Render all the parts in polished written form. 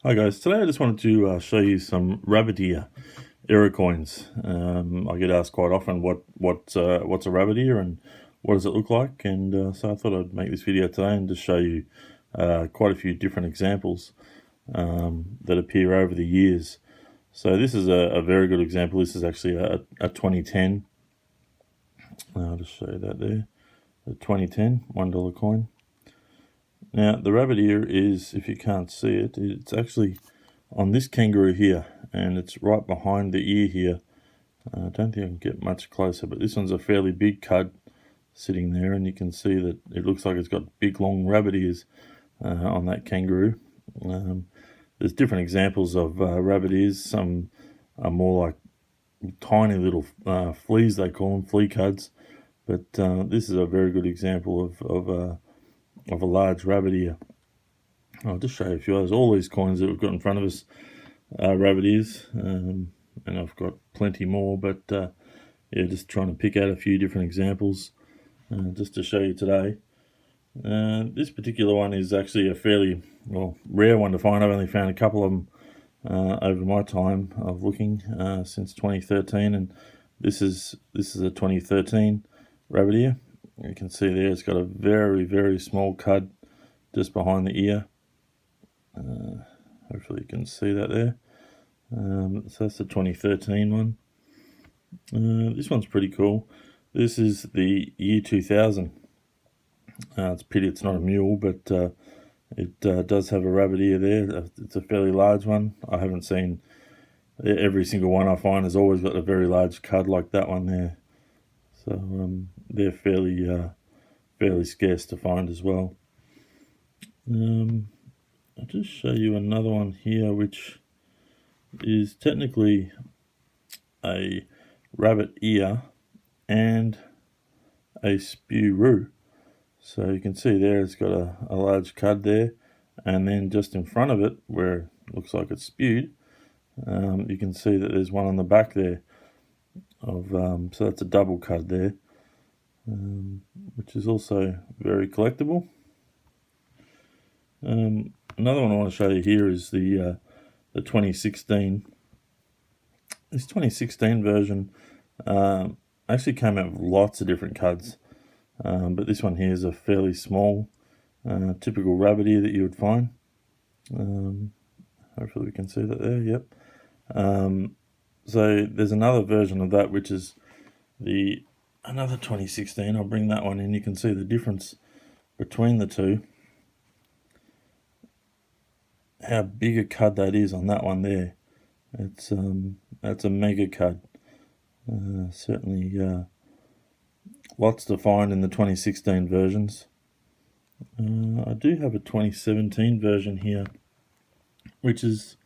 Hi guys, today I just wanted to show you some rabbit ear error coins. I get asked quite often what's a rabbit ear and what does it look like, and so I thought I'd make this video today and just show you quite a few different examples that appear over the years. So this is a very good example. This is actually a 2010. I'll just show you that there, the 2010 $1 coin. Now the rabbit ear is, if you can't see it, it's actually on this kangaroo here, and it's right behind the ear here. I don't think I can get much closer, but this one's a fairly big cud sitting there, and you can see that it looks like it's got big long rabbit ears on that kangaroo. There's different examples of rabbit ears. Some are more like tiny little fleas, they call them, flea cuds, but this is a very good example of a large rabbit ear. I'll just show you a few others. All these coins that we've got in front of us are rabbit ears, and I've got plenty more, but yeah, just trying to pick out a few different examples just to show you today. This particular one is actually a fairly rare one to find. I've only found a couple of them over my time of looking since 2013, and this is a 2013 rabbit ear. You can see there it's got a very small cud just behind the ear. Hopefully you can see that there. So that's the 2013 one. This one's pretty cool. This is the year 2000. It's a pity it's not a mule, but it does have a rabbit ear there. It's a fairly large one. I haven't seen every single one I find has always got a very large cud like that one there. So they're fairly scarce to find as well. I'll just show you another one here, which is technically a rabbit ear and a spew-roo. So you can see there it's got a large cud there, and then just in front of it, where it looks like it's spewed, you can see that there's one on the back there of so that's a double cud there, which is also very collectible. Another one I want to show you here is the 2016. This 2016 version actually came out with lots of different cuds, but this one here is a fairly small, typical rabbit ear that you would find. Hopefully we can see that there. Yep. So there's another version of that, which is another 2016. I'll bring that one in. You can see the difference between the two. How big a cud that is on that one there. It's that's a mega cud. Certainly lots to find in the 2016 versions. I do have a 2017 version here, which is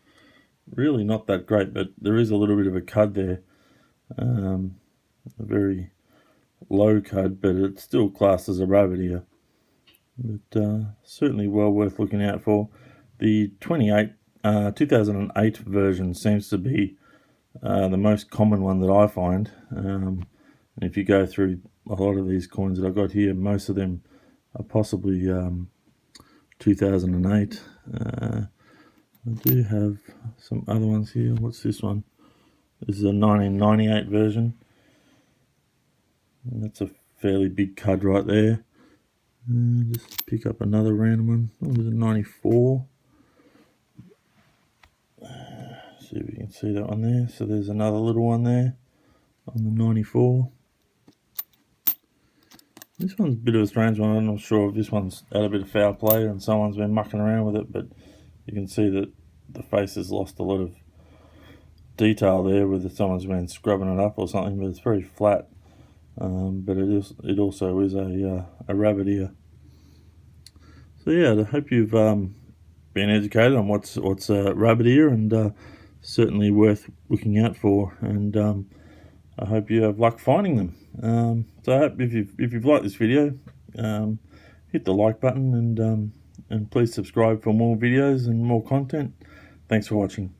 really not that great, but there is a little bit of a cud there. A very low cud, but it's still classed as a rabbit ear. But certainly well worth looking out for. The 2008 version seems to be the most common one that I find. And if you go through a lot of these coins that I've got here, most of them are possibly 2008. I do have some other ones here. What's this one? This is a 1998 version. And that's a fairly big cud right there. Just pick up another random one. Oh, there's a 94. See if you can see that one there. So there's another little one there on the 94. This one's a bit of a strange one. I'm not sure if this one's had a bit of foul play and someone's been mucking around with it, but you can see that the face has lost a lot of detail there, whether someone's been scrubbing it up or something, but it's very flat. But it also is a rabbit ear. So yeah, I hope you've been educated on what's a rabbit ear, and certainly worth looking out for, and I hope you have luck finding them. So I hope if you've liked this video, hit the like button, and please subscribe for more videos and more content. Thanks for watching.